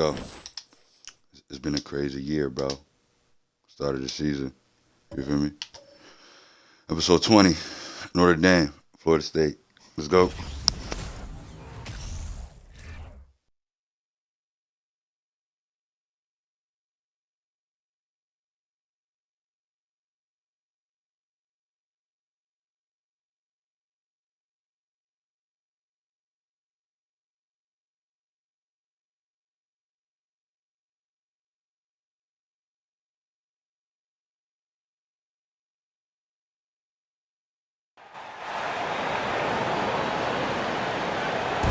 Yo, it's been a crazy year, bro. Start of the season. You feel me? Episode 20, Notre Dame, Florida State. Let's go.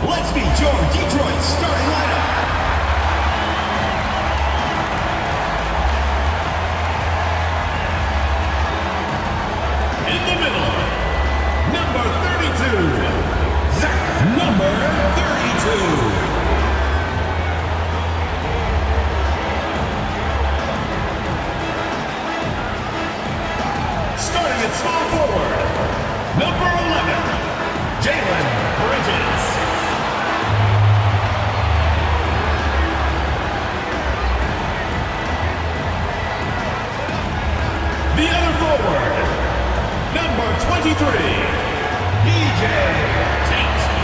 Let's meet your Detroit starting lineup. In the middle, number 32, Zach, number 32. Starting at small forward, number 11, Jaylen Bridges. The other forward, number 23, DJ Tinsley.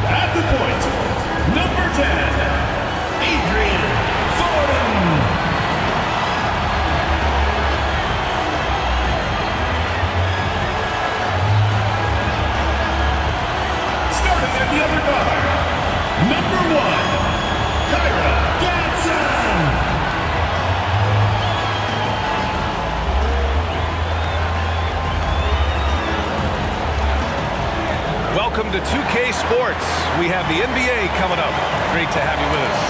At the point, number 10, Adrian Thornton. Starting at the other guard, number 1, Kyra Johnson. Welcome to 2K Sports. We have the NBA coming up. Great to have you with us.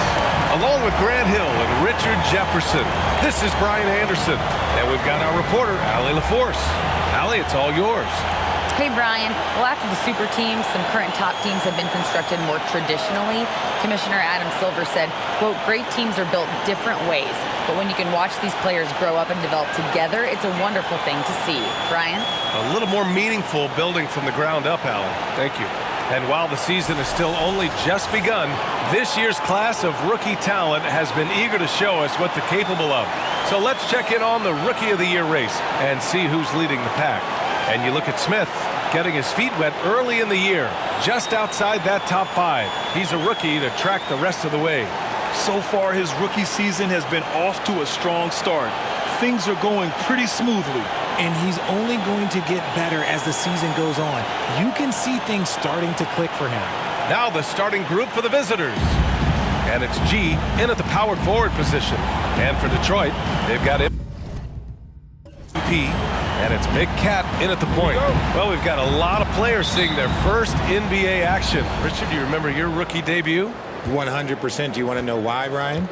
Along with Grant Hill and Richard Jefferson, this is Brian Anderson. And we've got our reporter, Allie LaForce. Allie, it's all yours. Hey, Brian. Well, after the super teams, some current top teams have been constructed more traditionally. Commissioner Adam Silver said, quote, great teams are built different ways, but when you can watch these players grow up and develop together, it's a wonderful thing to see. Brian? A little more meaningful building from the ground up, Allie. Thank you. And while the season is still only just begun, this year's class of rookie talent has been eager to show us what they're capable of. So let's check in on the Rookie of the Year race and see who's leading the pack. And you look at Smith, getting his feet wet early in the year, just outside that top 5. He's a rookie to track the rest of the way. So far, his rookie season has been off to a strong start. Things are going pretty smoothly. And he's only going to get better as the season goes on. You can see things starting to click for him. Now the starting group for the visitors. And it's G in at the power forward position. And for Detroit, they've got MP. And it's Big Cat in at the point. Well, we've got a lot of players seeing their first NBA action. Richard, do you remember your rookie debut? 100%. Do you want to know why, Brian?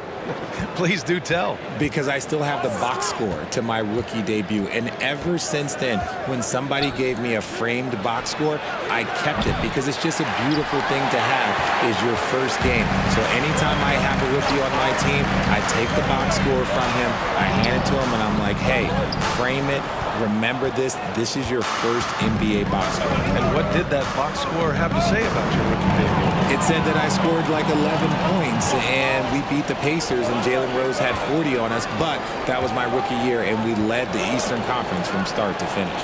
Please do tell. Because I still have the box score to my rookie debut. And ever since then, when somebody gave me a framed box score, I kept it because it's just a beautiful thing to have is your first game. So anytime I have a rookie on my team, I take the box score from him, I hand it to him, and I'm like, hey, frame it. Remember this. This is your first NBA box score. And what did that box score have to say about your rookie debut? It said that I scored like 11 points, and we beat the Pacers, and Jalen Rose had 40 on us, but that was my rookie year, and we led the Eastern Conference from start to finish.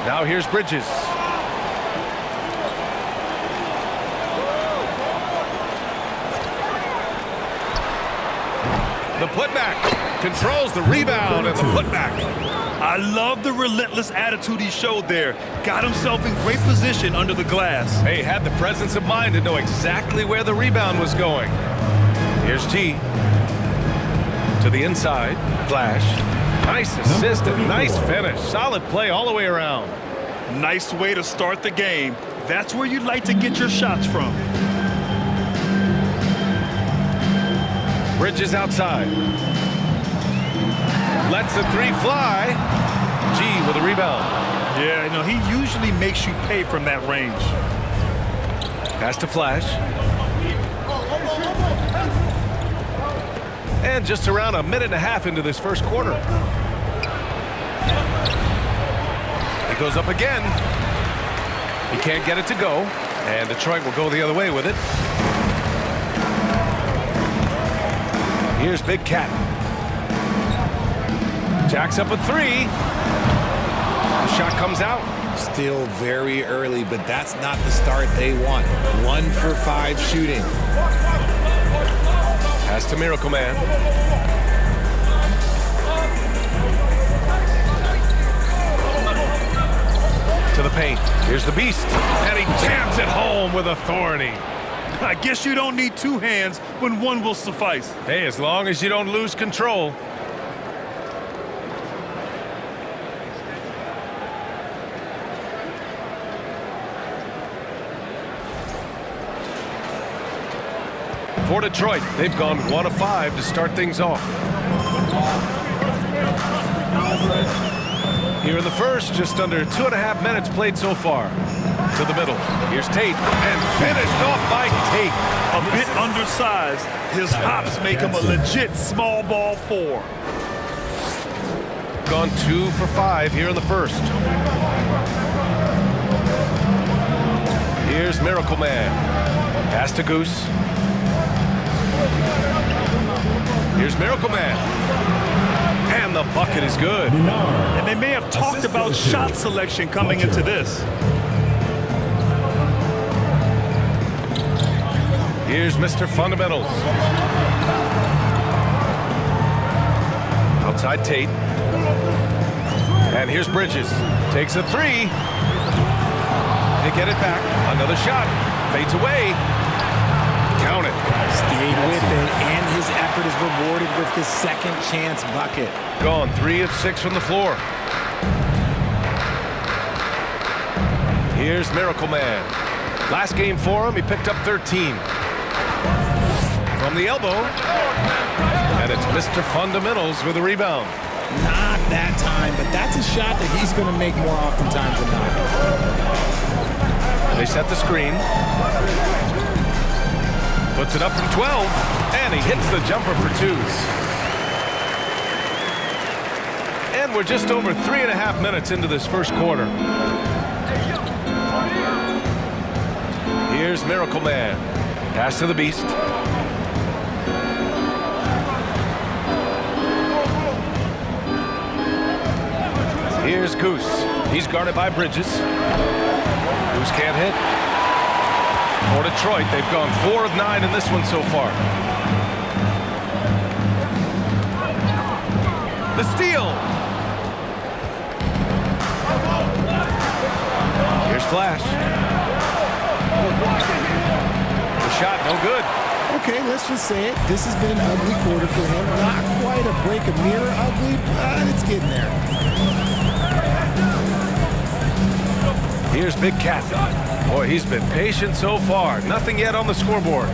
Now here's Bridges. The putback. Controls the rebound and the putback. I love the relentless attitude he showed there. Got himself in great position under the glass. Hey, had the presence of mind to know exactly where the rebound was going. Here's G. To the inside. Flash. Nice assist and nice finish. Solid play all the way around. Nice way to start the game. That's where you'd like to get your shots from. Bridges outside. Lets the 3 fly. G with a rebound. Yeah, you know, he usually makes you pay from that range. Pass to Flash. And just around a minute and a half into this first quarter. He goes up again. He can't get it to go, and Detroit will go the other way with it. Here's Big Cat. Jacks up a three. The shot comes out. Still very early, but that's not the start they want. 1 for 5 shooting. Pass to Miracle Man. To the paint. Here's the Beast. And he jams it home with authority. I guess you don't need 2 hands when 1 will suffice. Hey, as long as you don't lose control. For Detroit, they've gone 1 of 5 to start things off. Here in the first, just under 2.5 minutes played so far. To the middle. Here's Tate, and finished off by Tate. A bit undersized. His hops make him a legit small ball 4. Gone 2 for 5 here in the first. Here's Miracle Man. Pass to Goose. Here's Miracle Man. And the bucket is good. And they may have talked about shot selection coming into this. Here's Mr. Fundamentals. Outside Tate. And here's Bridges. Takes a 3. They get it back. Another shot. Fades away. Count it. Stayed with it, and his effort is rewarded with the second chance bucket. Gone 3 of 6 from the floor. Here's Miracle Man. Last game for him, he picked up 13. From the elbow. And it's Mr. Fundamentals with a rebound. Not that time, but that's a shot that he's going to make more oftentimes than not. They set the screen. Puts it up from 12, and he hits the jumper for 2s. And we're just over 3.5 minutes into this first quarter. Here's Miracle Man. Pass to the Beast. Here's Goose. He's guarded by Bridges. Goose can't hit. For Detroit, they've gone 4 of 9 in this one so far. The steal. Here's Flash. The shot, no good. Okay, let's just say it. This has been an ugly quarter for him. Not quite a break a mirror ugly, but it's getting there. Here's Big Cat. Boy, he's been patient so far. Nothing yet on the scoreboard.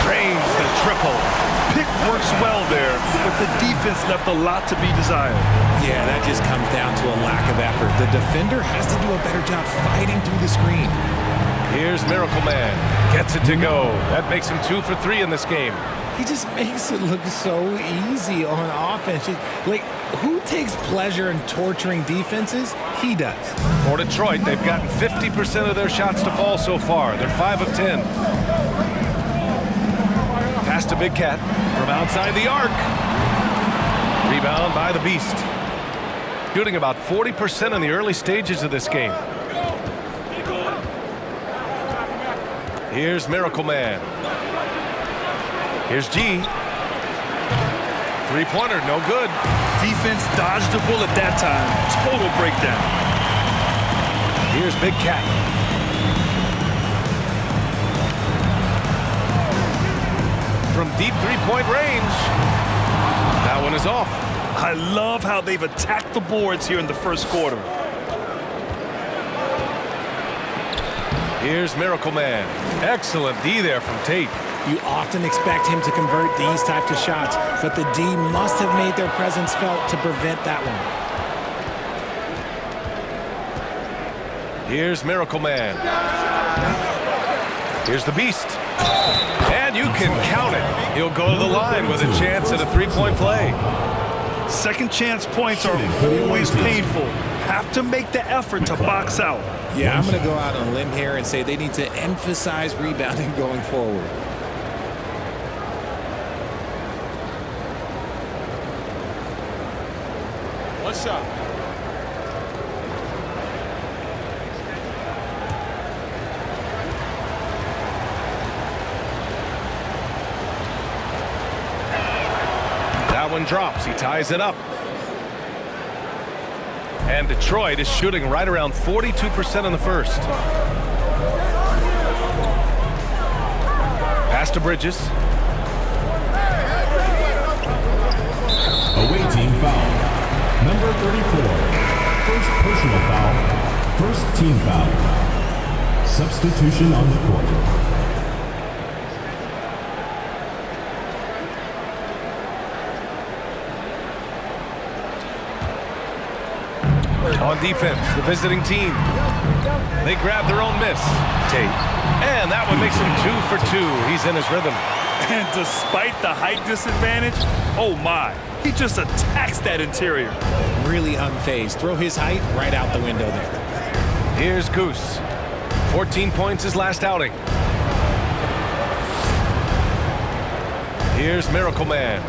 Drains the triple. Pick works well there, but the defense left a lot to be desired. Yeah, that just comes down to a lack of effort. The defender has to do a better job fighting through the screen. Here's Miracle Man. Gets it to go. That makes him 2 for 3 in this game. He just makes it look so easy on offense. Like, who takes pleasure in torturing defenses? He does. For Detroit, they've gotten 50% of their shots to fall so far. They're 5 of 10. Pass to Big Cat from outside the arc. Rebound by the Beast. Shooting about 40% in the early stages of this game. Here's Miracle Man. Here's G. Three-pointer, no good. Defense dodged the bullet that time. Total breakdown. Here's Big Cat. From deep three-point range. That one is off. I love how they've attacked the boards here in the first quarter. Here's Miracle Man. Excellent D there from Tate. You often expect him to convert these types of shots, but the D must have made their presence felt to prevent that one. Here's Miracle Man. Here's the Beast. And you can count it. He'll go to the line with a chance at a three-point play. Second chance points are always painful. Have to make the effort to box out. Yeah, I'm going to go out on a limb here and say they need to emphasize rebounding going forward. One shot. That one drops. He ties it up. And Detroit is shooting right around 42% in the first. Pass to Bridges. Away team foul. Number 34. First personal foul. First team foul. Substitution on the court. On defense, the visiting team. They grab their own miss. Tate. And that one makes him 2 for 2. He's in his rhythm. And despite the height disadvantage, oh my, he just attacks that interior. Really unfazed. Throw his height right out the window there. Here's Goose. 14 points his last outing. Here's Miracle Man.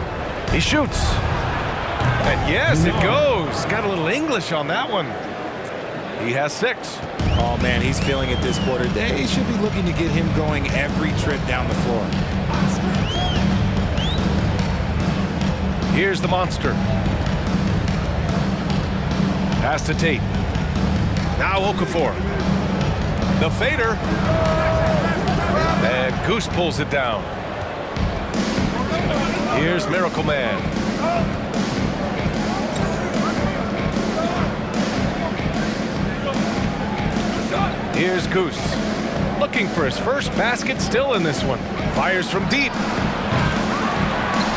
He shoots. And yes, it goes. Got a little English on that one. He has 6. Oh, man, he's feeling it this quarter. They should be looking to get him going every trip down the floor. Here's the monster. Pass to Tate. Now Okafor. The fader. And Goose pulls it down. Here's Miracle Man. Here's Goose. Looking for his first basket, still in this one. Fires from deep.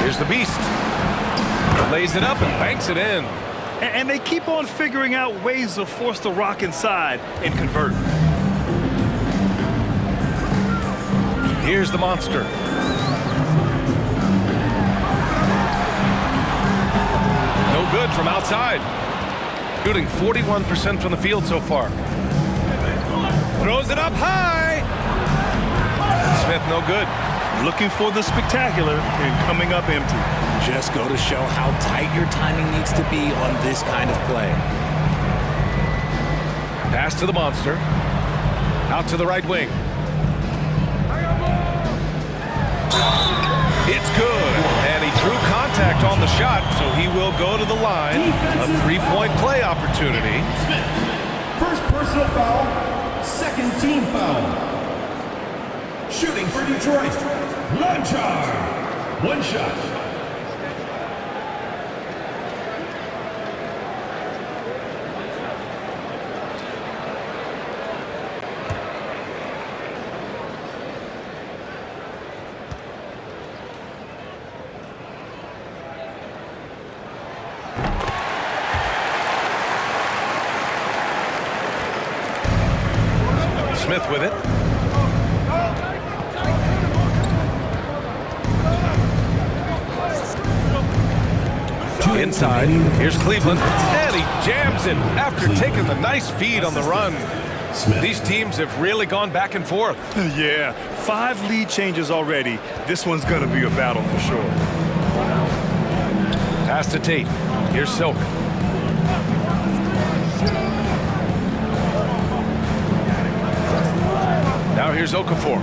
Here's the Beast. Lays it up and banks it in. And they keep on figuring out ways to force the rock inside and convert. Here's the monster. No good from outside. Shooting 41% from the field so far. Throws it up high. Smith no good. Looking for the spectacular and coming up empty. Just go to show how tight your timing needs to be on this kind of play. Pass to the monster. Out to the right wing. It's good. And he drew contact on the shot, so he will go to the line. A three-point play opportunity. First personal foul. Second team foul. Shooting for Detroit. Lanchar. One shot. Smith with it. Inside, here's Cleveland, and he jams it after taking the nice feed on the run. These teams have really gone back and forth. Yeah, 5 lead changes already. This one's going to be a battle for sure. Pass to Tate. Here's Silk. Now here's Okafor.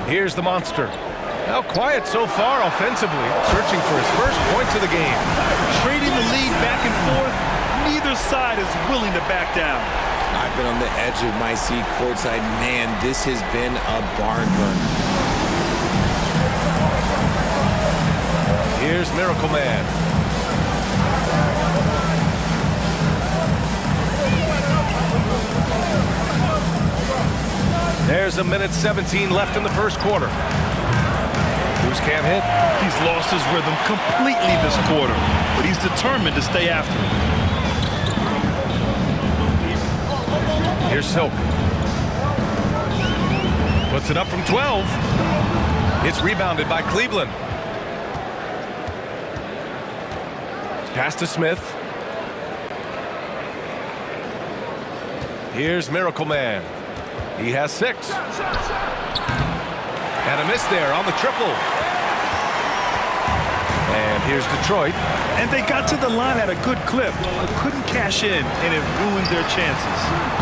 Here's the monster. Now quiet so far offensively, searching for his first points of the game. Trading the lead back and forth, neither side is willing to back down. I've been on the edge of my seat courtside. Man, this has been a barn burner. Here's Miracle Man. There's a minute 17 left in the first quarter. Goose can't hit. He's lost his rhythm completely this quarter, but he's determined to stay after it. Here's Silk. Puts it up from 12. It's rebounded by Cleveland. Pass to Smith. Here's Miracle Man. He has 6. And a miss there on the triple. And here's Detroit. And they got to the line at a good clip, but couldn't cash in, and it ruined their chances.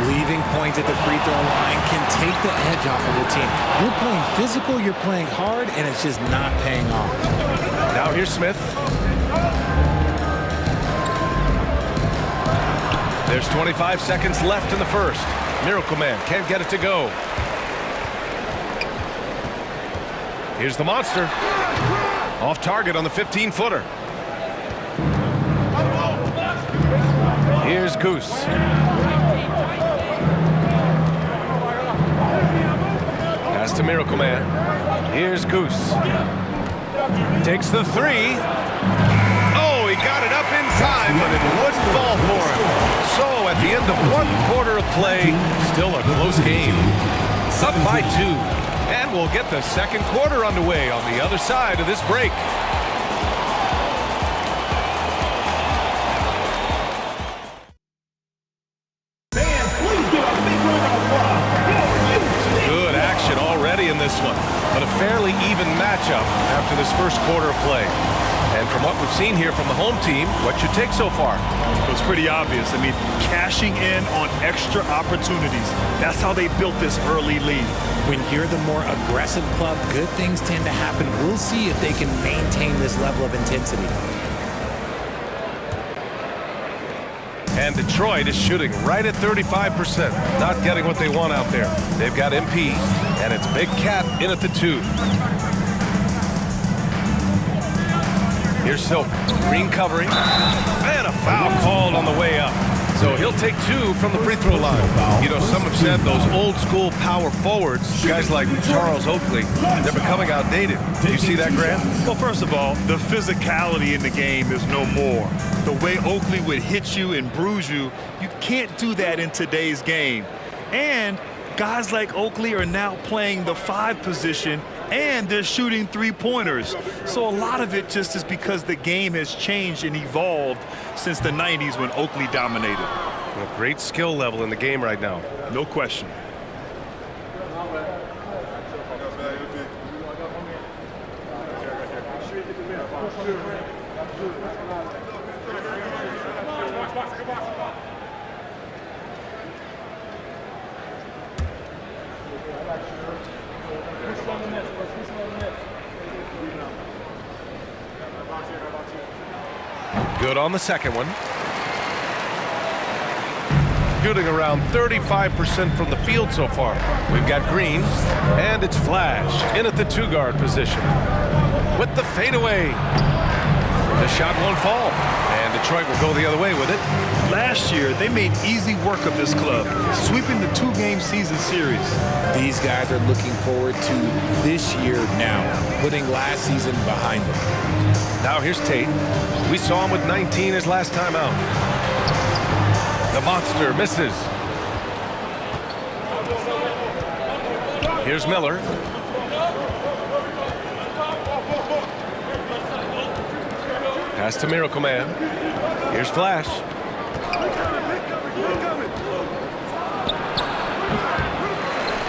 Leaving points at the free throw line can take the edge off of the team. You're playing physical, you're playing hard, and it's just not paying off. Now here's Smith. There's 25 seconds left in the first. Miracle Man can't get it to go. Here's the monster. Off target on the 15-footer. Here's Goose. Pass to Miracle Man. Here's Goose. Takes the 3. Oh, he got it up in time, but it wouldn't fall for him. So at the end of 1 quarter of play, still a close game. Up by 2. And we'll get the second quarter underway on the other side of this break. Good action already in this one, but a fairly even matchup after this first quarter of play. And from what we've seen here from the home team, what's your take so far? It was pretty obvious. I mean, cashing in on extra opportunities. That's how they built this early lead. When you're the more aggressive club, good things tend to happen. We'll see if they can maintain this level of intensity. And Detroit is shooting right at 35%, not getting what they want out there. They've got MP, and it's Big Cat in at the 2. Here's Silk, green covering, and a foul called on the way up. So he'll take 2 from the free throw line. You know, some have said those old school power forwards, guys like Charles Oakley, they're becoming outdated. Do you see that, Grant? Well, first of all, the physicality in the game is no more. The way Oakley would hit you and bruise you, you can't do that in today's game. And guys like Oakley are now playing the 5 position, and they're shooting 3-pointers. So a lot of it just is because the game has changed and evolved since the 90s when Oakley dominated. A great skill level in the game right now. No question. Good on the second one. Shooting around 35% from the field so far. We've got Green, and it's Flash in at the 2-guard position. With the fadeaway. The shot won't fall, and Detroit will go the other way with it. Last year, they made easy work of this club, sweeping the 2-game season series. These guys are looking forward to this year now, putting last season behind them. Now here's Tate. We saw him with 19 his last time out. The monster misses. Here's Miller. Pass to Miracle Man. Here's Flash.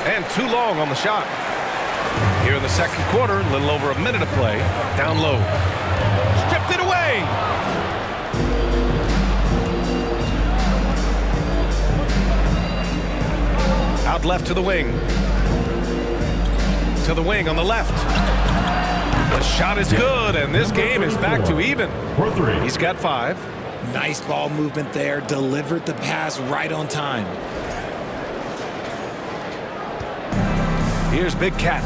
And too long on the shot. Here in the second quarter, a little over a minute of play. Down low. Stripped it away. Out left to the wing. To the wing on the left. The shot is good, and this game is back to even. He's got 5. Nice ball movement there. Delivered the pass right on time. Here's Big Cat.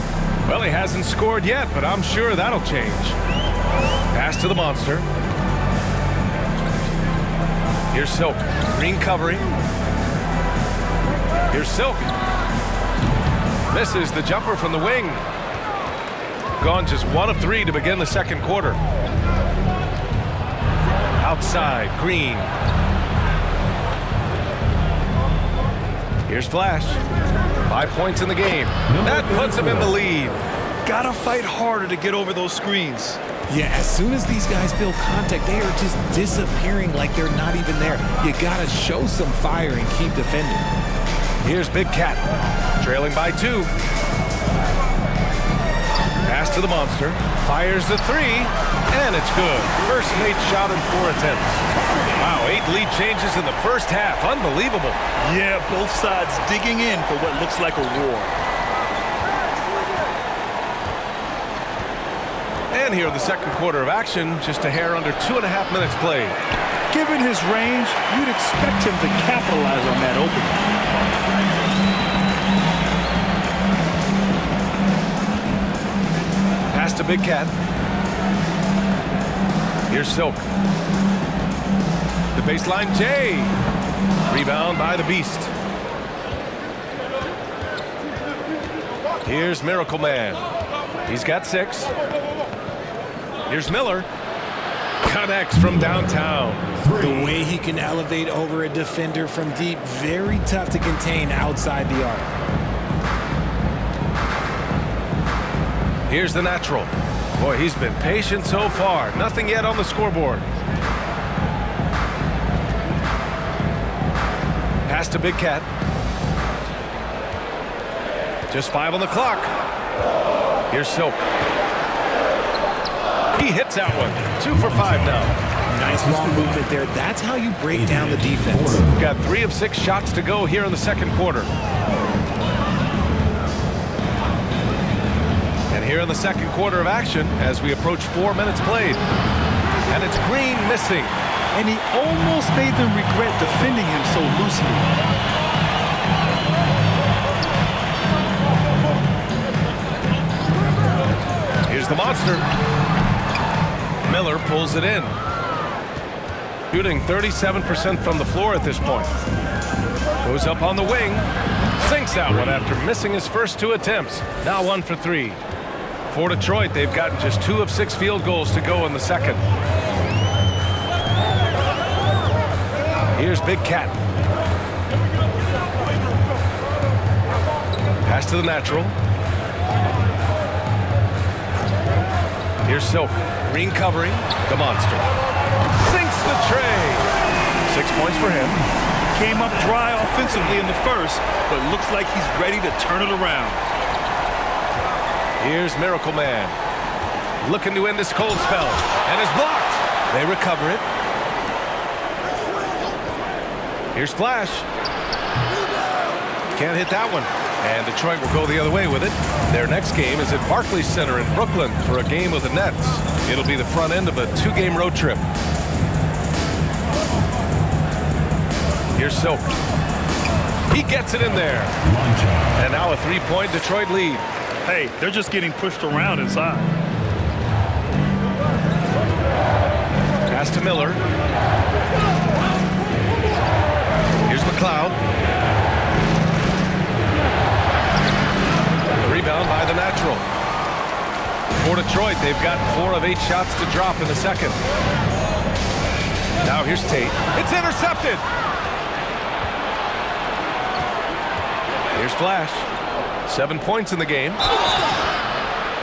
Well, he hasn't scored yet, but I'm sure that'll change. Pass to the monster. Here's Silk. Green covering. Here's Silk. Misses the jumper from the wing. Gone just 1 of 3 to begin the second quarter. Outside, Green. Here's Flash. 5 points in the game. That puts him in the lead. Gotta fight harder to get over those screens. Yeah, as soon as these guys feel contact, they are just disappearing like they're not even there. You got to show some fire and keep defending. Here's Big Cat, trailing by 2. Pass to the monster, fires the 3, and it's good. First made shot in 4 attempts. Wow, 8 lead changes in the first half. Unbelievable. Yeah, both sides digging in for what looks like a war. And here in the second quarter of action, just a hair under 2.5 minutes played. Given his range, you'd expect him to capitalize on that opening. Pass to Big Cat. Here's Silk. The baseline, Jay. Rebound by the Beast. Here's Miracle Man. He's got 6. Here's Miller. Connects from downtown. The way he can elevate over a defender from deep, very tough to contain outside the arc. Here's the natural. Boy, he's been patient so far. Nothing yet on the scoreboard. Pass to Big Cat. Just 5 on the clock. Here's Silk. He hits that one. 2 for 5 now. Nice long movement there. That's how you break down the defense. We've got 3 of 6 shots to go here in the second quarter. And here in the second quarter of action as we approach 4 minutes played. And it's Green missing. And he almost made them regret defending him so loosely. Here's the monster. Miller pulls it in. Shooting 37% from the floor at this point. Goes up on the wing. Sinks that one after missing his first 2 attempts. Now 1 for 3. For Detroit, they've gotten just 2 of 6 field goals to go in the second. Here's Big Cat. Pass to the natural. Here's Silk. Green covering. The monster. Sinks the tray. 6 points for him. Came up dry offensively in the first, but looks like he's ready to turn it around. Here's Miracle Man. Looking to end this cold spell. And is blocked. They recover it. Here's Flash. Can't hit that one. And Detroit will go the other way with it. Their next game is at Barclays Center in Brooklyn for a game with the Nets. It'll be the front end of a 2-game road trip. Here's Silk. He gets it in there. And now a 3-point Detroit lead. Hey, they're just getting pushed around inside. Pass to Miller. Here's McLeod. Rebound by the natural. For Detroit, they've got 4 of 8 shots to drop in the second. Now here's Tate. It's intercepted. Here's Flash. 7 points in the game.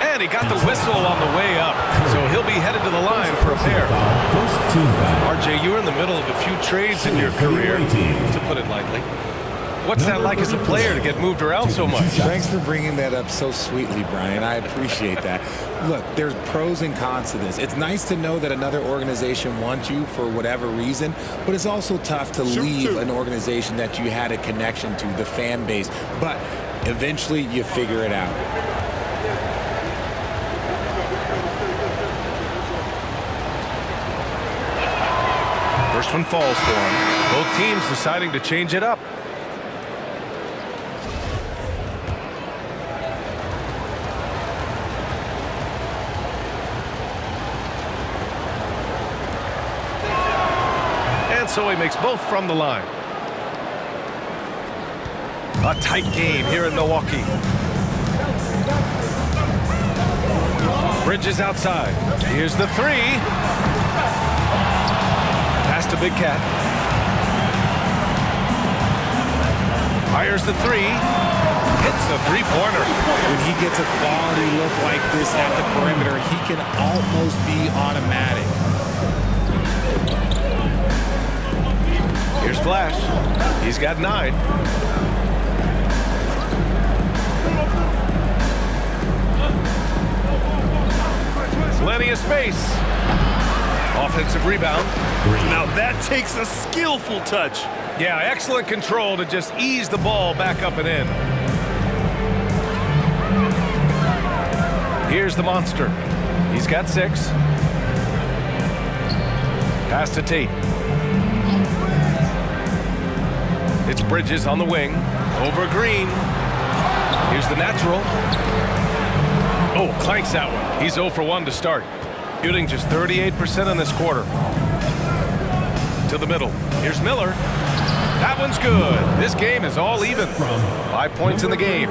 And he got the whistle on the way up. So he'll be headed to the line for a pair. RJ, you were in the middle of a few trades in your career, to put it lightly. What's that like as a player to get moved around so much? Thanks for bringing that up so sweetly, Brian. I appreciate that. Look, there's pros and cons to this. It's nice to know that another organization wants you for whatever reason, but it's also tough to leave an organization that you had a connection to, the fan base. But eventually you figure it out. First one falls for him. Both teams deciding to change it up. And so he makes both from the line. A tight game here in Milwaukee. Bridges outside. Here's the 3. Pass to Big Cat. Fires the 3. hits a three-pointer. When he gets a quality look like this at the perimeter, he can almost be automatic. Here's Flash. He's got 9. Plenty of space. Offensive rebound. Now that takes a skillful touch. Yeah, excellent control to just ease the ball back up and in. Here's the monster. He's got 6. Pass to Tate. It's Bridges on the wing. Over Green. Here's the natural. Oh, clanks that one. He's 0 for 1 to start. Shooting just 38% in this quarter. To the middle. Here's Miller. That one's good. This game is all even. 5 points in the game.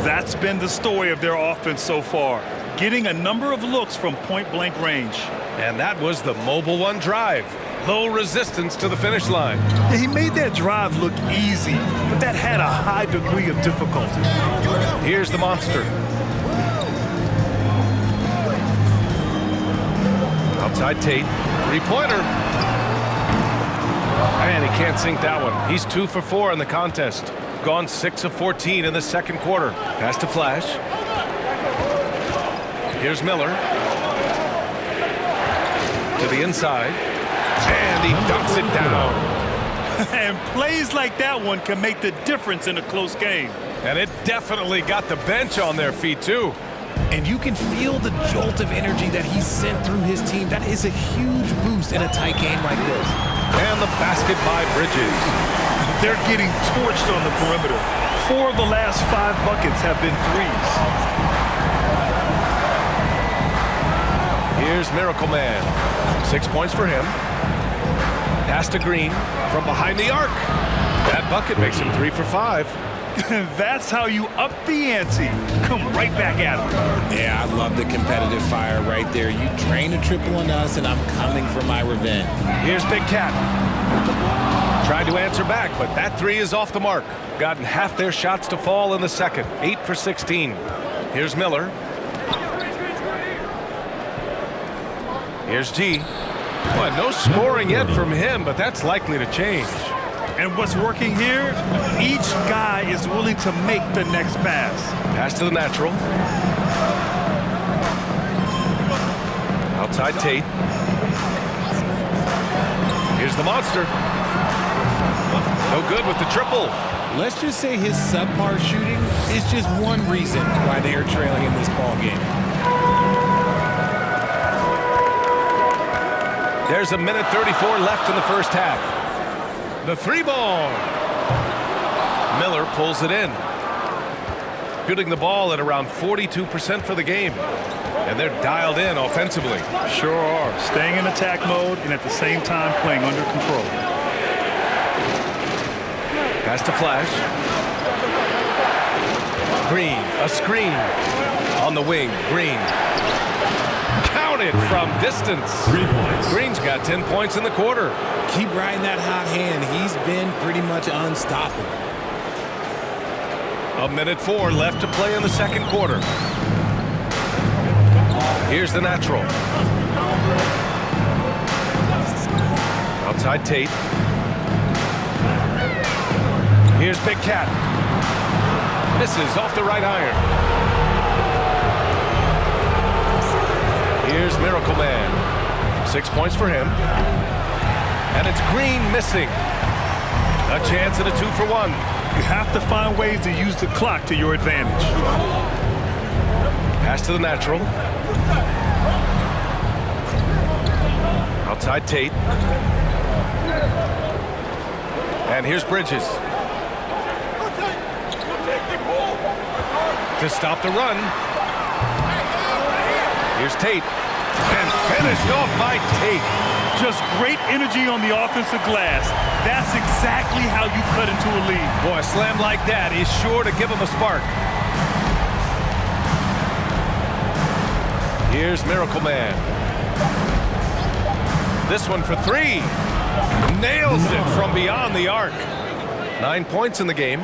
That's been the story of their offense so far. Getting a number of looks from point-blank range. And that was the mobile one drive. Low resistance to the finish line. Yeah, he made that drive look easy, but that had a high degree of difficulty. Here's the monster. Outside Tate. Three-pointer. And he can't sink that one. He's 2 for 4 in the contest. Gone 6 of 14 in the second quarter. Pass to Flash. Here's Miller. To the inside. And he dunks it down. And plays like that one can make the difference in a close game. And it definitely got the bench on their feet, too. And you can feel the jolt of energy that he sent through his team. That is a huge boost in a tight game like this. And the basket by Bridges. They're getting torched on the perimeter. 4 of the last 5 buckets have been threes. Here's Miracle Man. 6 points for him. Pass to Green from behind the arc. That bucket makes him 3 for 5. That's how you up the ante. Come right back at him. Yeah, I love the competitive fire right there. You drain a triple on us, and I'm coming for my revenge. Here's Big Cat. Tried to answer back, but that 3 is off the mark. Gotten half their shots to fall in the second. 8 for 16. Here's Miller. Here's G. Boy, no scoring yet from him, but that's likely to change. And what's working here? Each guy is willing to make the next pass. Pass to the natural. Outside Tate. Here's the monster. No good with the triple. Let's just say his subpar shooting is just one reason why they are trailing in this ball game. There's a minute 34 left in the first half. The 3-ball. Miller pulls it in. Shooting the ball at around 42% for the game. And they're dialed in offensively. Sure are. Staying in attack mode and at the same time playing under control. Pass to Flash. Green, a screen. On the wing, Green. Counted from distance. 3 points. Green's got 10 points in the quarter. Keep riding that hot hand. He's been pretty much unstoppable. A minute 4 left to play in the second quarter. Here's the natural. Outside Tate. Here's Big Cat. Misses off the right iron. Here's Miracle Man. 6 points for him. And it's Green missing. A chance at a 2 for 1. You have to find ways to use the clock to your advantage. Pass to the natural. Outside Tate. And here's Bridges. To stop the run. Here's Tate. And finished off by Tate. Just great energy on the offensive glass. That's exactly how you cut into a lead. Boy, a slam like that is sure to give him a spark. Here's Miracle Man. This one for 3. Nails it from beyond the arc. 9 points in the game.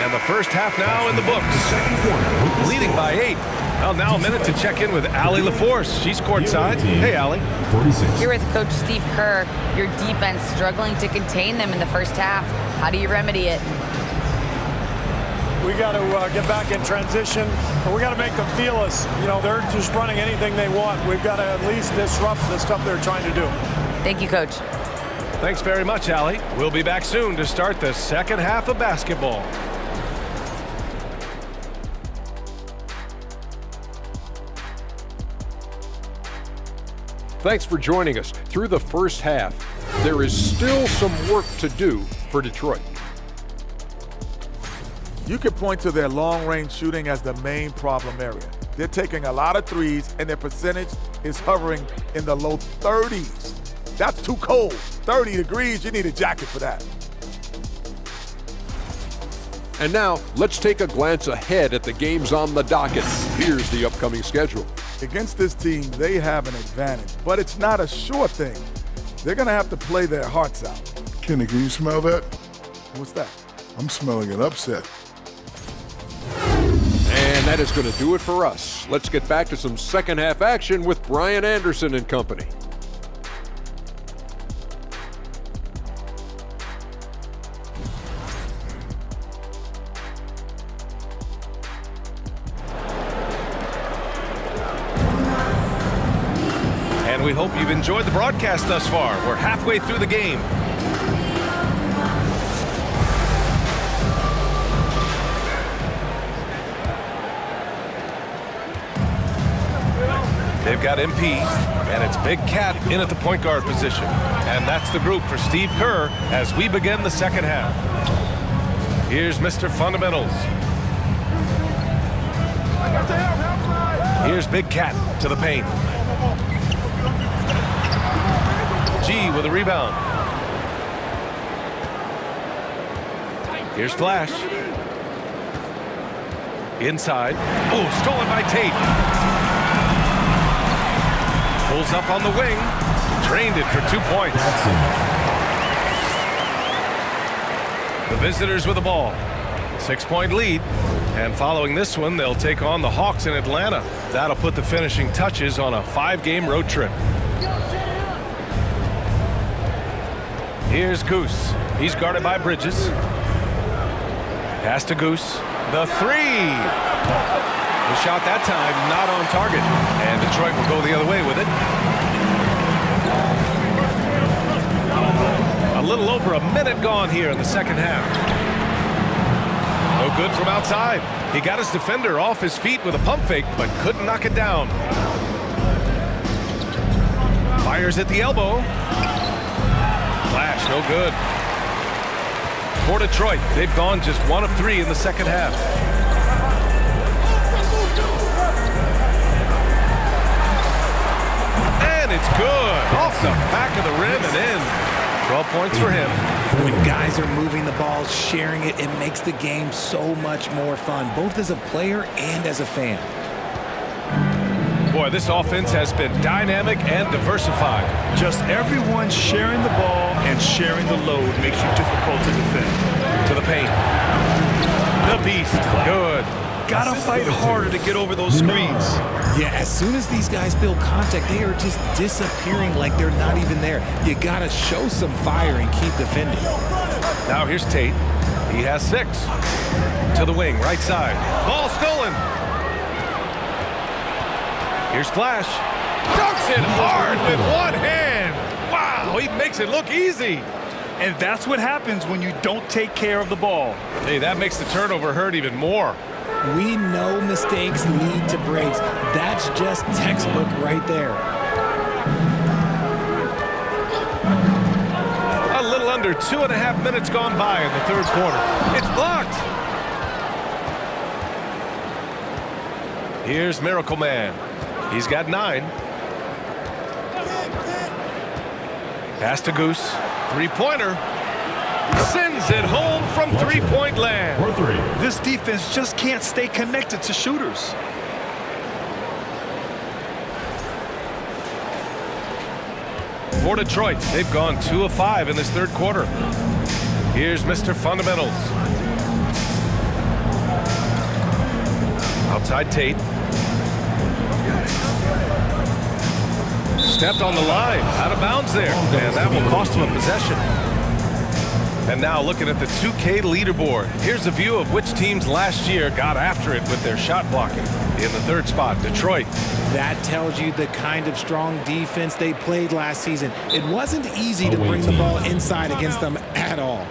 And the first half now in the books. Leading by 8. Well, now a minute to check in with Allie LaForce. She's courtside. Hey, Allie. 46. Here with Coach Steve Kerr, your defense struggling to contain them in the first half. How do you remedy it? We got to get back in transition, but we got to make them feel us. You know, they're just running anything they want. We've got to at least disrupt the stuff they're trying to do. Thank you, Coach. Thanks very much, Allie. We'll be back soon to start the second half of basketball. Thanks for joining us through the first half. There is still some work to do for Detroit. You could point to their long-range shooting as the main problem area. They're taking a lot of threes, and their percentage is hovering in the low 30s. That's too cold. 30 degrees, you need a jacket for that. And now, let's take a glance ahead at the games on the docket. Here's the upcoming schedule. Against this team, they have an advantage, but it's not a sure thing. They're going to have to play their hearts out. Kenny, can you smell that? What's that? I'm smelling an upset. And that is going to do it for us. Let's get back to some second half action with Brian Anderson and company. And we hope you've enjoyed the broadcast thus far. We're halfway through the game. They've got MP, and it's Big Cat in at the point guard position. And that's the group for Steve Kerr as we begin the second half. Here's Mr. Fundamentals. Here's Big Cat to the paint. G with a rebound. Here's Flash. Inside. Oh, stolen by Tate. Pulls up on the wing. Drained it for 2 points. The visitors with the ball. 6-point lead. And following this one, they'll take on the Hawks in Atlanta. That'll put the finishing touches on a 5-game road trip. Here's Goose. He's guarded by Bridges. Pass to Goose. The three. The shot that time not on target. And Detroit will go the other way with it. A little over a minute gone here in the second half. No good from outside. He got his defender off his feet with a pump fake, but couldn't knock it down. Fires at the elbow. Flash, no good. For Detroit, they've gone just 1 of 3 in the second half. And it's good. Off the back of the rim and in. 12 points for him. When guys are moving the ball, sharing it, it makes the game so much more fun, both as a player and as a fan. Boy, this offense has been dynamic and diversified. Just everyone sharing the ball and sharing the load makes you difficult to defend. To the paint. The beast. Good. Gotta fight harder to get over those screens. Yeah, as soon as these guys feel contact, they are just disappearing like they're not even there. You gotta show some fire and keep defending. Now here's Tate. He has 6. To the wing, right side. Ball stolen. Here's Flash. Dunks it hard with one hand. Wow, he makes it look easy. And that's what happens when you don't take care of the ball. Hey, that makes the turnover hurt even more. We know mistakes lead to breaks. That's just textbook right there. A little under 2.5 minutes gone by in the third quarter. It's blocked. Here's Miracle Man. He's got 9. Pass to Goose. 3-pointer. Sends it home from 3-point land. This defense just can't stay connected to shooters. For Detroit, they've gone 2 of 5 in this third quarter. Here's Mr. Fundamentals. Outside Tate. Stepped on the line, out of bounds there, and that will cost him a possession. And now looking at the 2K leaderboard, here's a view of which teams last year got after it with their shot blocking. In the third spot, Detroit. That tells you the kind of strong defense they played last season. It wasn't easy to bring the ball inside against them at all.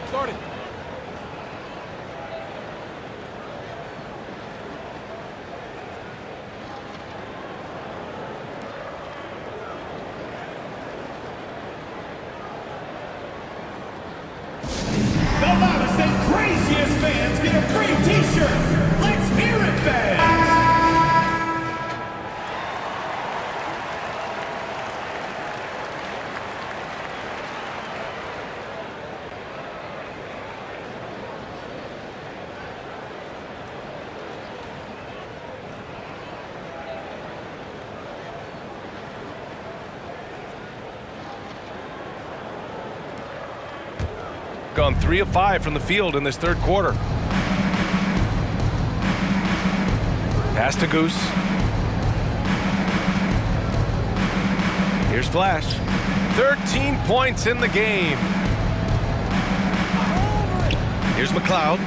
The loudest and craziest fans get a free t-shirt. Let's hear it, fans. Gone 3 of 5 from the field in this third quarter. Pass to Goose. Here's Flash. 13 points in the game. Here's McLeod.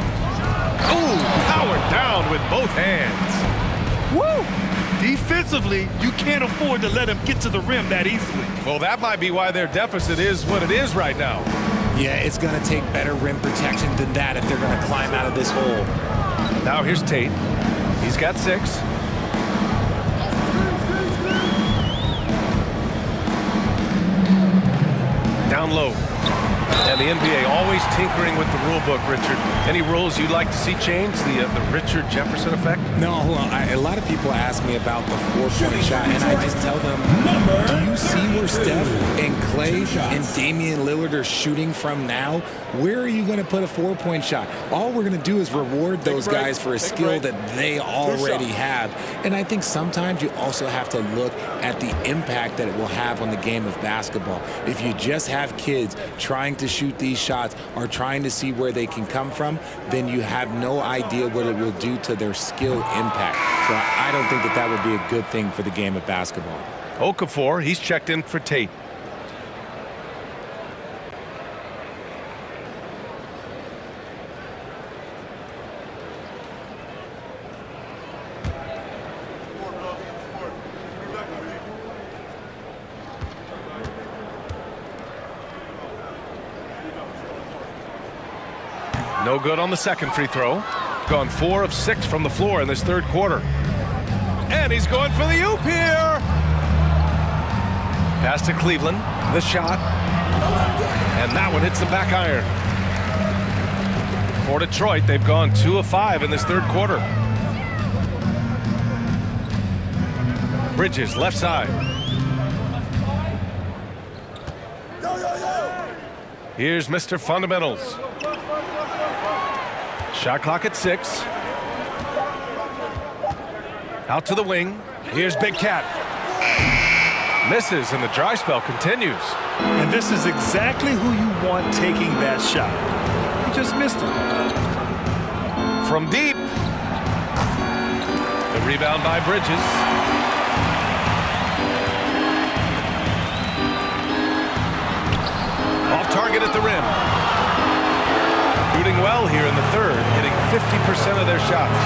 Ooh, powered down with both hands. Woo! Defensively, you can't afford to let him get to the rim that easily. Well, that might be why their deficit is what it is right now. Yeah, it's going to take better rim protection than that if they're going to climb out of this hole. Now here's Tate. He's got 6. Down low. And the NBA always tinkering with the rule book, Richard. Any rules you'd like to see changed? The Richard Jefferson effect? No, well, a lot of people ask me about the 4-point shot, and I just tell them, do you see where Steph and Clay and Damian Lillard are shooting from now? Where are you going to put a 4-point shot? All we're going to do is reward those guys for a skill that they already have. And I think sometimes you also have to look at the impact that it will have on the game of basketball. If you just have kids trying to shoot these shots or trying to see where they can come from, then you have no idea what it will do to their skill impact. So I don't think that would be a good thing for the game of basketball. Okafor, he's checked in for Tate. No good on the second free throw. Gone 4 of 6 from the floor in this third quarter. And he's going for the oop here. Pass to Cleveland. The shot. And that one hits the back iron. For Detroit, they've gone 2 of 5 in this third quarter. Bridges, left side. Here's Mr. Fundamentals. Shot clock at 6. Out to the wing. Here's Big Cat. Misses, and the dry spell continues. And this is exactly who you want taking that shot. He just missed it. From deep. The rebound by Bridges. Off target at the rim. Shooting well here in the third, hitting 50% of their shots.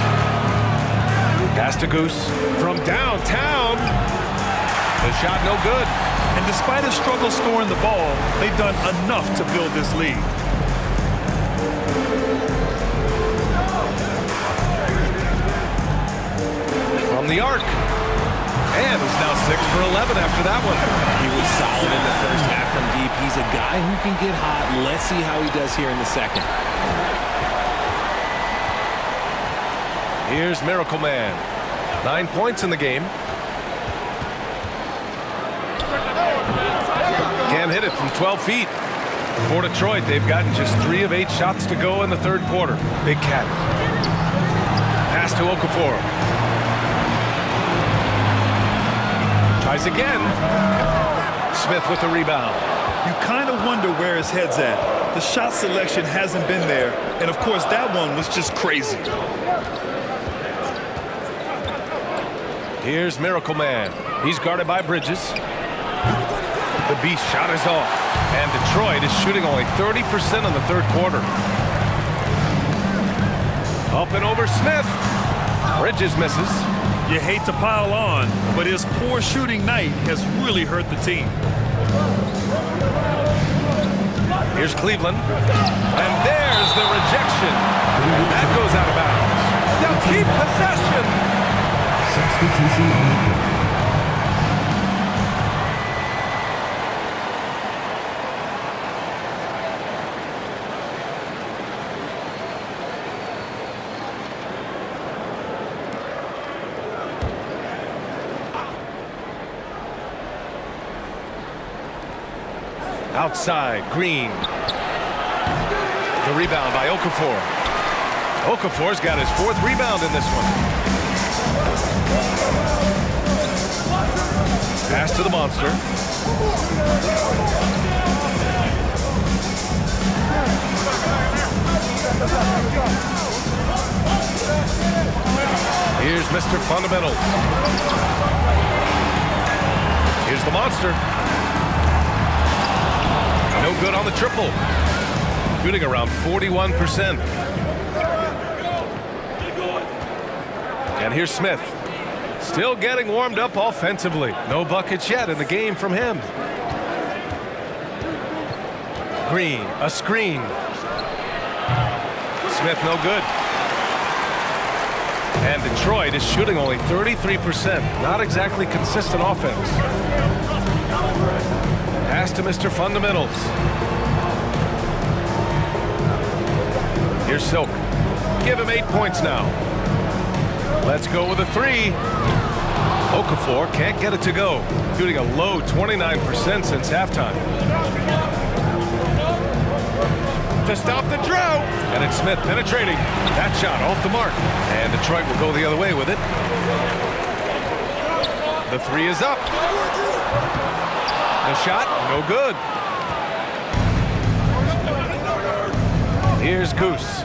Pass to Goose from downtown. The shot no good. And despite a struggle scoring the ball, they've done enough to build this lead. From the arc. And he's now 6 for 11 after that one. He was solid in the first half from deep. He's a guy who can get hot. Let's see how he does here in the second. Here's Miracle Man. 9 points in the game. Can't hit it from 12 feet. For Detroit, they've gotten just 3 of 8 shots to go in the third quarter. Big Cat. Pass to Okafor. Tries again. Smith with the rebound. You kind of wonder where his head's at. The shot selection hasn't been there. And, of course, that one was just crazy. Here's Miracle Man. He's guarded by Bridges. The beast shot is off. And Detroit is shooting only 30% in the third quarter. Up and over Smith. Bridges misses. You hate to pile on, but his poor shooting night has really hurt the team. Here's Cleveland. And there's the rejection. And that goes out of bounds. They'll keep possession. Substitution on the court. Outside, Green. The rebound by Okafor. Okafor's got his 4th rebound in this one. Pass to the monster. Here's Mr. Fundamentals. Here's the monster. No good on the triple. Shooting around 41%. And here's Smith. Still getting warmed up offensively. No buckets yet in the game from him. Green, a screen. Smith no good. And Detroit is shooting only 33%. Not exactly consistent offense. Pass to Mr. Fundamentals. Here's Silk. Give him 8 points now. Let's go with a 3. Okafor can't get it to go. Shooting a low 29% since halftime. To stop the drought. And it's Smith penetrating. That shot off the mark. And Detroit will go the other way with it. The 3 is up. The shot, no good. Here's Goose.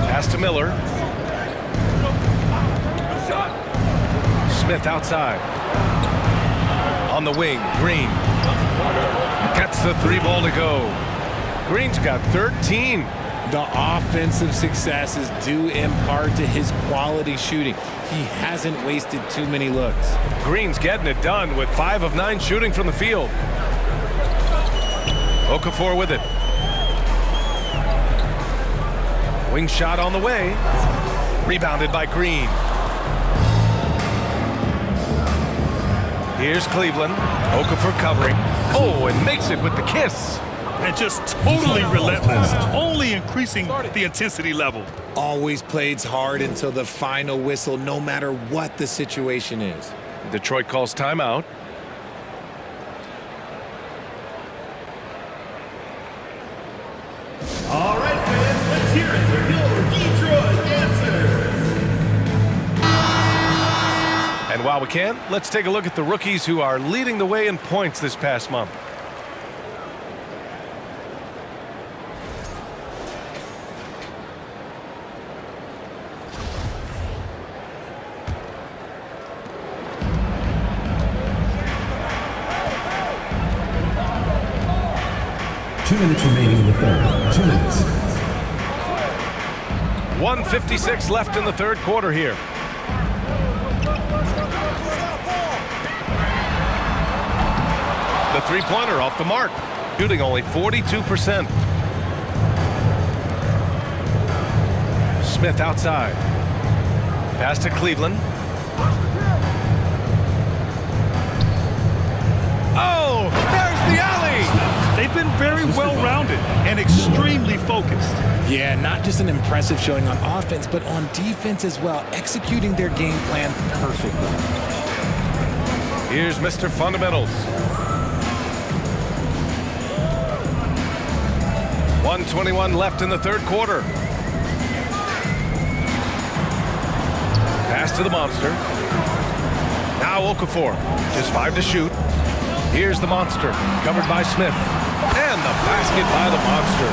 Pass to Miller. Smith outside. On the wing, Green. Gets the 3 ball to go. Green's got 13. The offensive success is due in part to his quality shooting. He hasn't wasted too many looks. Green's getting it done with 5 of 9 shooting from the field. Okafor with it. Wing shot on the way. Rebounded by Green. Here's Cleveland. Okafor covering. Oh, and makes it with the kiss. And just totally relentless, only increasing the intensity level. Always plays hard until the final whistle, no matter what the situation is. Detroit calls timeout. All right, fans, let's hear it for your Detroit Dancers. And while we can, let's take a look at the rookies who are leading the way in points this past month. Two minutes remaining in the third. 2 minutes. 1:56 left in the third quarter here. The 3-pointer off the mark. Shooting only 42%. Smith outside. Pass to Cleveland. Oh, there's the alley. They've been very well-rounded and extremely focused. Yeah, not just an impressive showing on offense, but on defense as well, executing their game plan perfectly. Here's Mr. Fundamentals. 1:21 left in the third quarter. Pass to the monster. Now Okafor. Just 5 to shoot. Here's the monster. Covered by Smith. And the basket by the monster.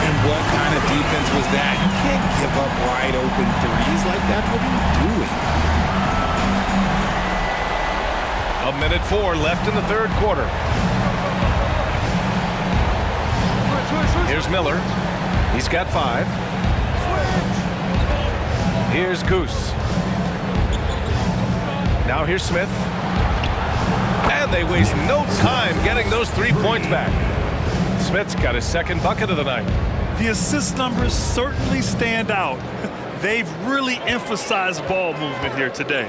And what kind of defense was that? You can't give up wide open threes like that. What are you doing? A minute 4 left in the third quarter. Here's Miller. He's got 5. Here's Goose. Now here's Smith. And they waste no time getting those 3 points back. Smith's got his second bucket of the night. The assist numbers certainly stand out. They've really emphasized ball movement here today.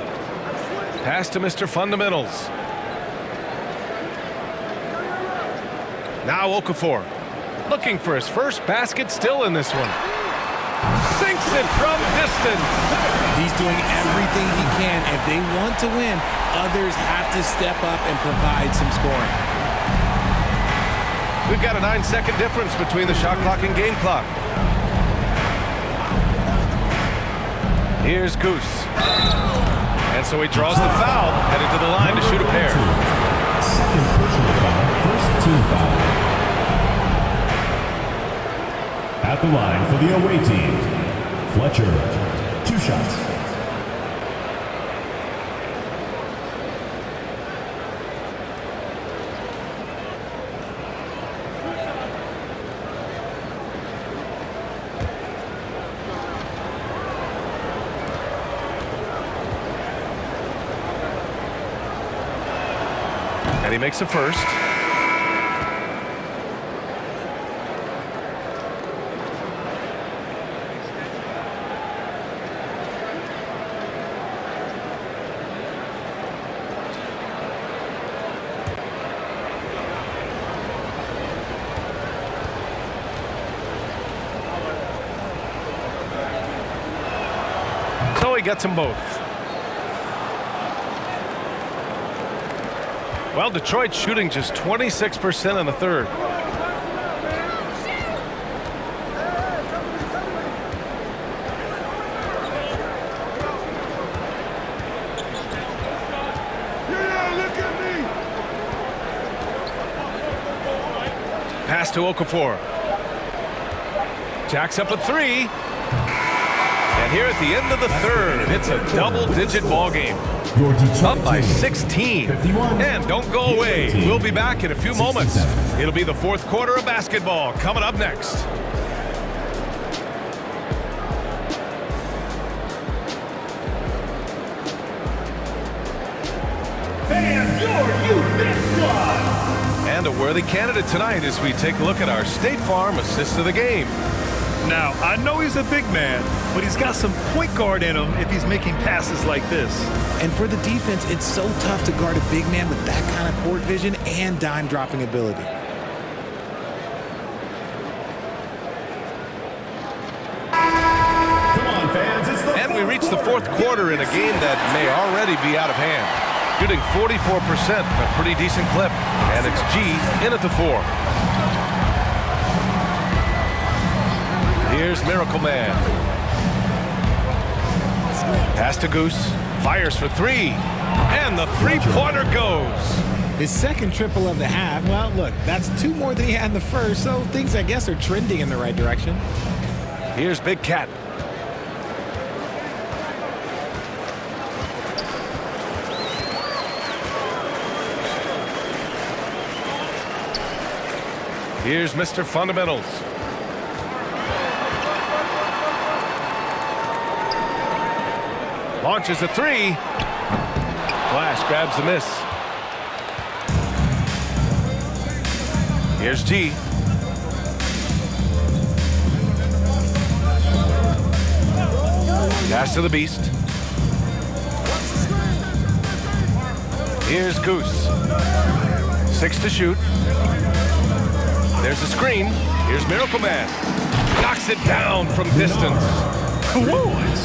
Pass to Mr. Fundamentals. Now Okafor. Looking for his first basket still in this one. Sinks it from distance. He's doing everything he can. If they want to win, others have to step up and provide some scoring. We've got a 9-second difference between the shot clock and game clock. Here's Goose. And so he draws the foul, headed to the line to shoot a pair. Second personal foul, first team foul. At the line for the away team, Fletcher, 2 shots. And he makes a first. So he gets them both. Well, Detroit's shooting just 26% in the third. Pass to Okafor. Jacks up a 3. And here at the end of the third, it's a double-digit ball game. Up by 16. And don't go away. We'll be back in a few moments. It'll be the fourth quarter of basketball coming up next. Fans, your UF squad. And a worthy candidate tonight as we take a look at our State Farm assist of the game. Now, I know he's a big man, but he's got some point guard in him if he's making passes like this. And for the defense, it's so tough to guard a big man with that kind of court vision and dime-dropping ability. Come on, fans, it's the And we reach the fourth quarter in a game that may already be out of hand. Shooting 44%, a pretty decent clip. And it's G in at the 4. Here's Miracle Man. Pass to Goose. Fires for 3. And the three-pointer goes. His second triple of the half. Well, look, that's 2 more than he had in the first, so things, I guess, are trending in the right direction. Here's Big Cat. Here's Mr. Fundamentals. Launches a 3. Flash grabs the miss. Here's G. Pass to the Beast. Here's Goose. 6 to shoot. There's a screen. Here's Miracle Man. Knocks it down from distance. Whoa,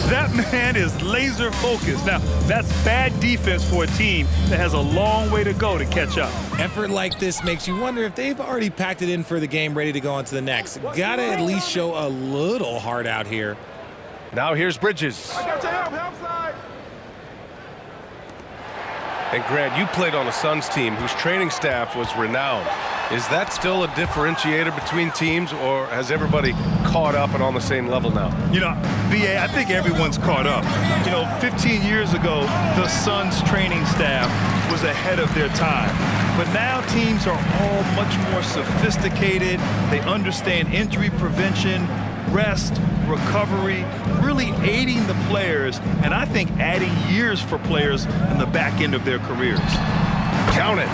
that man is laser focused. Now, that's bad defense for a team that has a long way to go to catch up. Effort like this makes you wonder if they've already packed it in for the game, ready to go on to the next. Gotta at least show a little heart out here. Now here's Bridges. And Grant, you played on a Suns team whose training staff was renowned. Is that still a differentiator between teams, or has everybody caught up and on the same level now? You know, B.A., I think everyone's caught up. You know, 15 years ago, the Suns training staff was ahead of their time. But now teams are all much more sophisticated. They understand injury prevention, rest, recovery, really aiding the players, and I think adding years for players in the back end of their careers. Count it.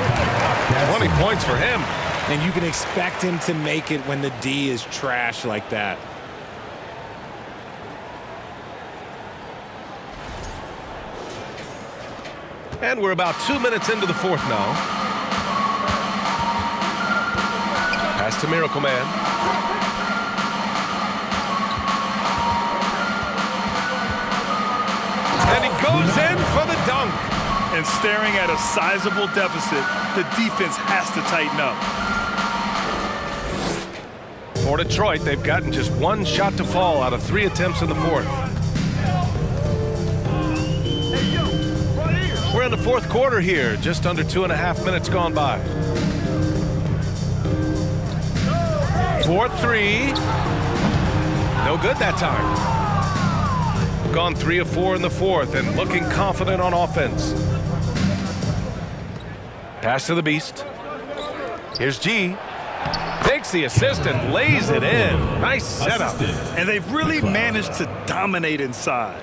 20 points for him. And you can expect him to make it when the D is trash like that. And we're about 2 minutes into the fourth now. Pass to Miracle Man. And he goes in for the dunk. And staring at a sizable deficit, the defense has to tighten up. For Detroit, they've gotten just one shot to fall out of 3 attempts in the fourth. We're in the fourth quarter here, just under 2.5 minutes gone by. 4-3. No good that time. Gone 3 of 4 in the fourth and looking confident on offense. Pass to the Beast. Here's G. Takes the assist and lays it in. Nice setup. And they've really managed to dominate inside.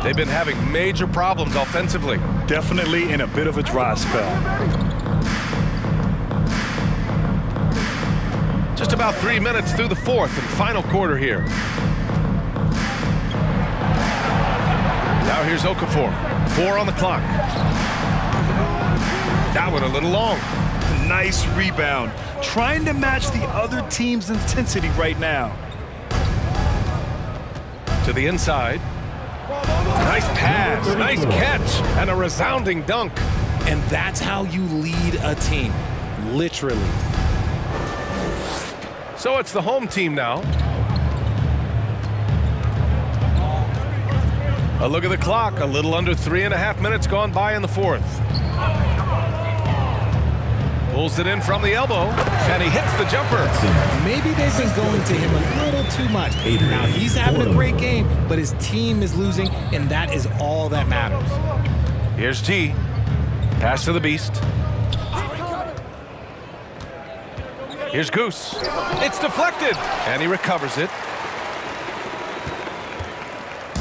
They've been having major problems offensively. Definitely in a bit of a dry spell. Just about 3 minutes through the fourth and final quarter here. Now here's Okafor. 4 on the clock. That one a little long. Nice rebound. Trying to match the other team's intensity right now. To the inside. Nice pass, nice catch, and a resounding dunk. And that's how you lead a team, literally. So it's the home team now. A look at the clock, a little under 3.5 minutes gone by in the fourth. Pulls it in from the elbow, and he hits the jumper. Maybe they've been going to him a little too much. Now he's having a great game, but his team is losing, and that is all that matters. Here's G. Pass to the Beast. Here's Goose. It's deflected, and he recovers it.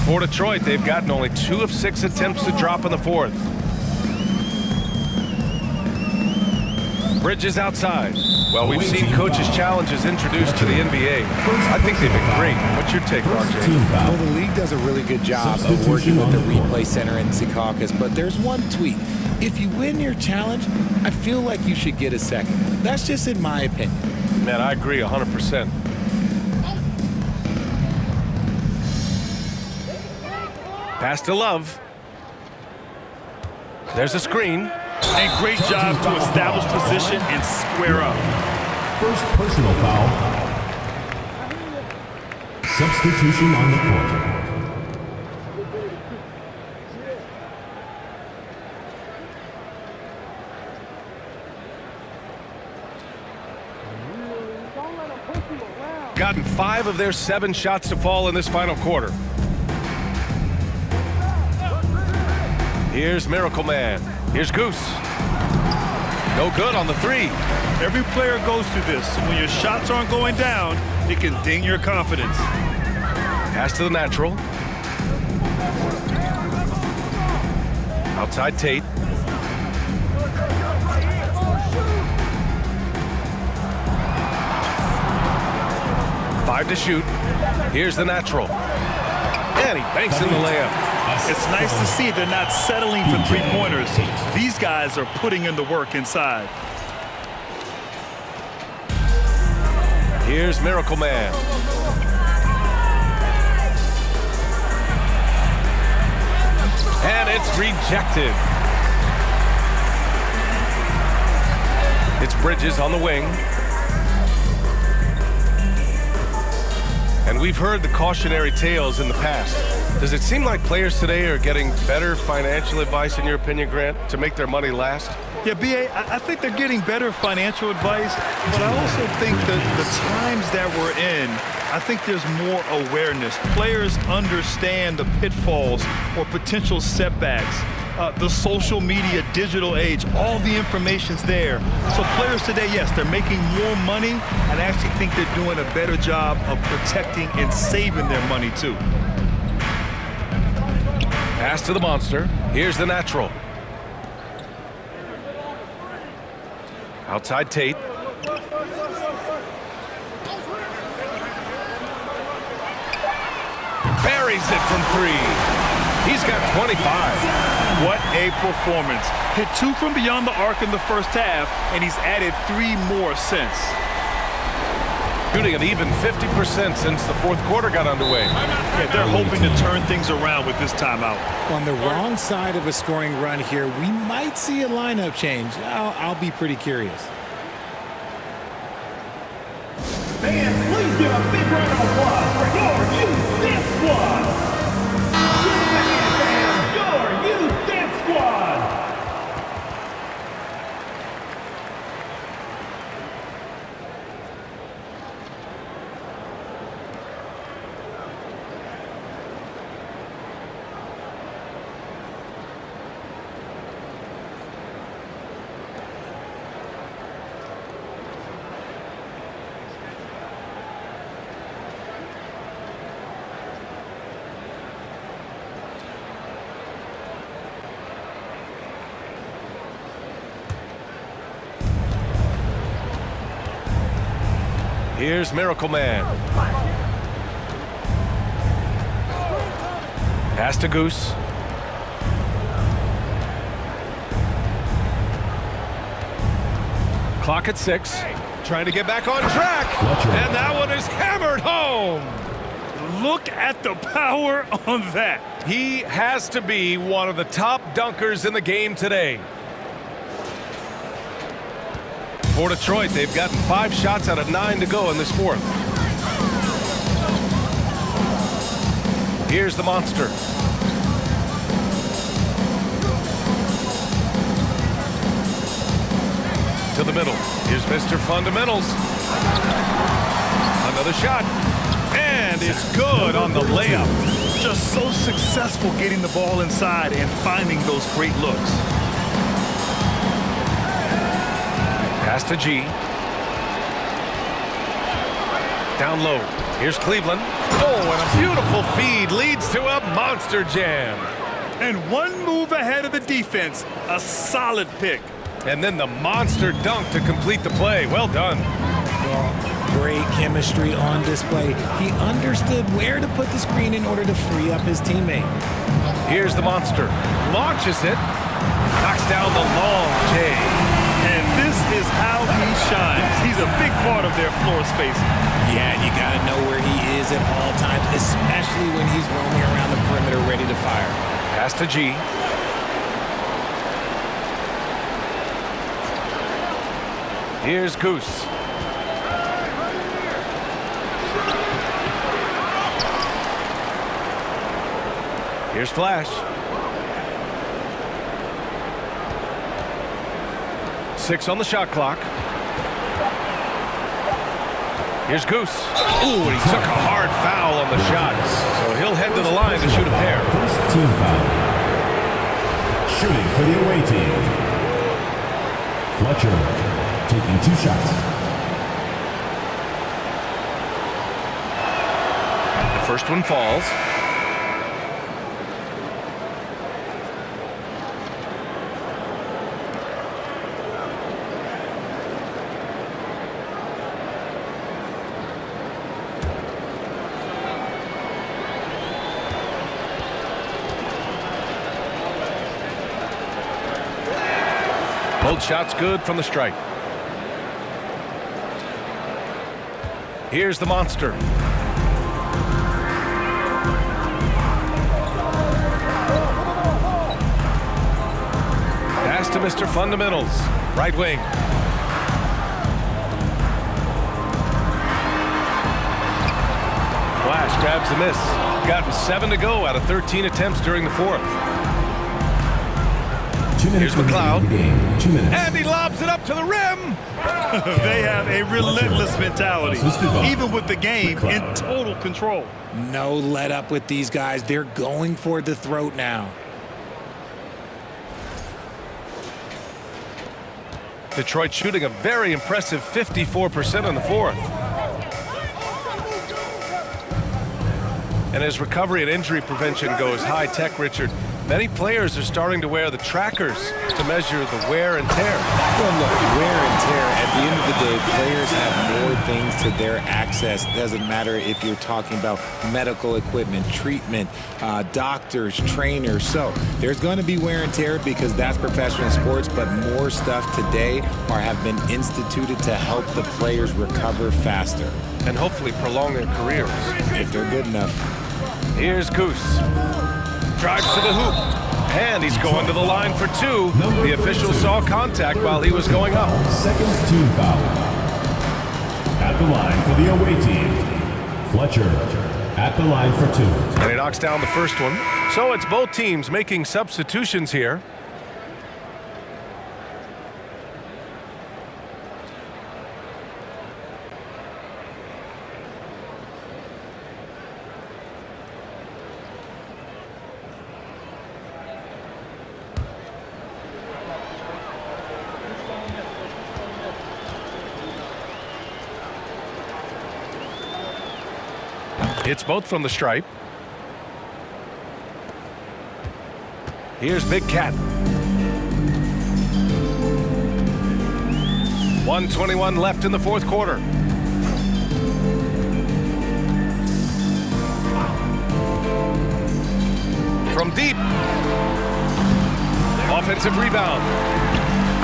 For Detroit, they've gotten only 2 of 6 attempts to drop in the fourth. Bridges outside. Well, we've seen coaches' challenges introduced to the NBA. I think they've been great. What's your take, RJ? Well, the league does a really good job of working with the replay center in Secaucus, but there's one tweak. If you win your challenge, I feel like you should get a second. That's just in my opinion. Man, I agree 100%. Pass to Love. There's a screen. And great job to establish position and square up. First personal foul. Substitution on the court. Gotten 5 of their 7 shots to fall in this final quarter. Here's Miracle Man. Here's Goose. No good on the 3. Every player goes through this. When your shots aren't going down, it can ding your confidence. Pass to the natural. Outside Tate. Five to shoot. Here's the natural. And he banks in the layup. It's nice to see they're not settling for three-pointers. These guys are putting in the work inside. Here's Miracle Man. And it's rejected. It's Bridges on the wing. And we've heard the cautionary tales in the past. Does it seem like players today are getting better financial advice, in your opinion, Grant, to make their money last? Yeah, B.A., I think they're getting better financial advice, but I also think that the times that we're in, I think there's more awareness. Players understand the pitfalls or potential setbacks. The social media, digital age, all the information's there. So players today, yes, they're making more money, and I actually think they're doing a better job of protecting and saving their money, too. Pass to the monster. Here's the natural. Outside Tate. Buries it from three. He's got 25. What a performance. Hit 2 from beyond the arc in the first half, and he's added 3 more since. Shooting an even 50% since the fourth quarter got underway. Yeah, they're hoping to turn things around with this timeout. On the wrong side of a scoring run here, we might see a lineup change. I'll be pretty curious. Fans, please give a big round of applause for your youth dance squad. Give it a hand, fans, your youth dance squad. Here's Miracle Man. Pass to Goose. Clock at 6. Trying to get back on track. And that one is hammered home. Look at the power on that. He has to be one of the top dunkers in the game today. For Detroit, they've gotten 5 shots out of 9 to go in this fourth. Here's the monster. To the middle. Here's Mr. Fundamentals. Another shot. And it's good on the layup. Just so successful getting the ball inside and finding those great looks. Pass to G. Down low. Here's Cleveland. Oh, and a beautiful feed leads to a monster jam. And one move ahead of the defense. A solid pick. And then the monster dunk to complete the play. Well done. Well, great chemistry on display. He understood where to put the screen in order to free up his teammate. Here's the monster. Launches it. Knocks down the long J. And this is how he shines. He's a big part of their floor space. Yeah, and you got to know where he is at all times, especially when he's roaming around the perimeter ready to fire. Pass to G. Here's Goose. Here's Flash. 6 on the shot clock. Here's Goose. Ooh, and he took a hard foul on the shot. So he'll head to the line to shoot a pair. First team foul. Shooting for the away team. Fletcher taking 2 shots. The first one falls. Both shots good from the stripe. Here's the monster. Pass to Mr. Fundamentals. Right wing. Flash Parrish grabs the miss. Gotten 7 to go out of 13 attempts during the fourth. Here's McLeod. 2 minutes. And he lobs it up to the rim. They have a relentless mentality, even with the game in total control. No let up with these guys. They're going for the throat now. Detroit shooting a very impressive 54% in the fourth. And as recovery and injury prevention goes high tech, Richard, many players are starting to wear the trackers to measure the wear and tear. Well, look, wear and tear, at the end of the day, players have more things to their access. Doesn't matter if you're talking about medical equipment, treatment, doctors, trainers. So there's going to be wear and tear because that's professional sports, but more stuff today have been instituted to help the players recover faster. And hopefully prolong their careers. If they're good enough. Here's Goose. Drives to the hoop. And he's going to the line for 2. The official saw contact while he was going up. Seconds to foul. At the line for the away team, Fletcher at the line for 2. And he knocks down the first one. So it's both teams making substitutions here. It's both from the stripe. Here's Big Cat. 1:21 left in the fourth quarter. From deep. Offensive rebound.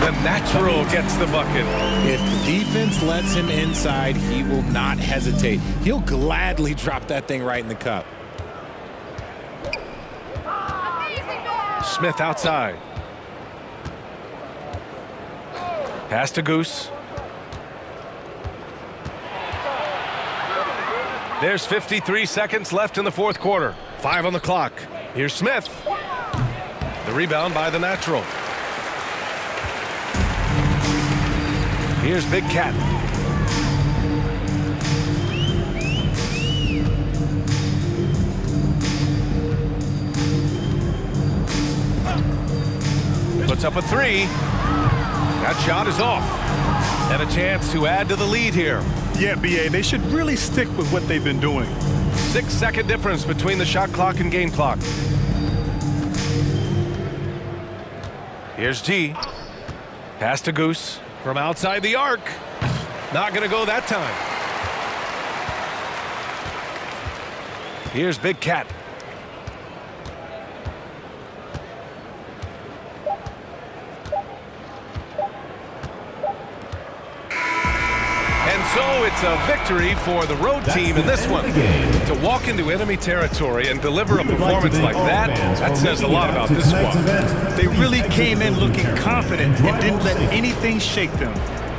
The natural gets the bucket. If the defense lets him inside, he will not hesitate. He'll gladly drop that thing right in the cup. Smith outside. Pass to Goose. There's 53 seconds left in the fourth quarter. 5 on the clock. Here's Smith. The rebound by the natural. Here's Big Cat. Puts up a 3. That shot is off. And a chance to add to the lead here. Yeah, BA, they should really stick with what they've been doing. 6-second difference between the shot clock and game clock. Here's G. Pass to Goose. From outside the arc. Not going to go that time. Here's Big Cat. And so it's a victory for the road team in this one. To walk into enemy territory and deliver a performance like that says a lot about this squad. They really came in looking confident and didn't let anything shake them.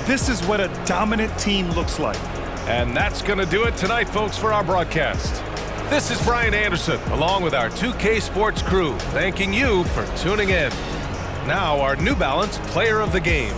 This is what a dominant team looks like. And that's going to do it tonight, folks, for our broadcast. This is Brian Anderson, along with our 2K Sports crew, thanking you for tuning in. Now, our New Balance Player of the Game.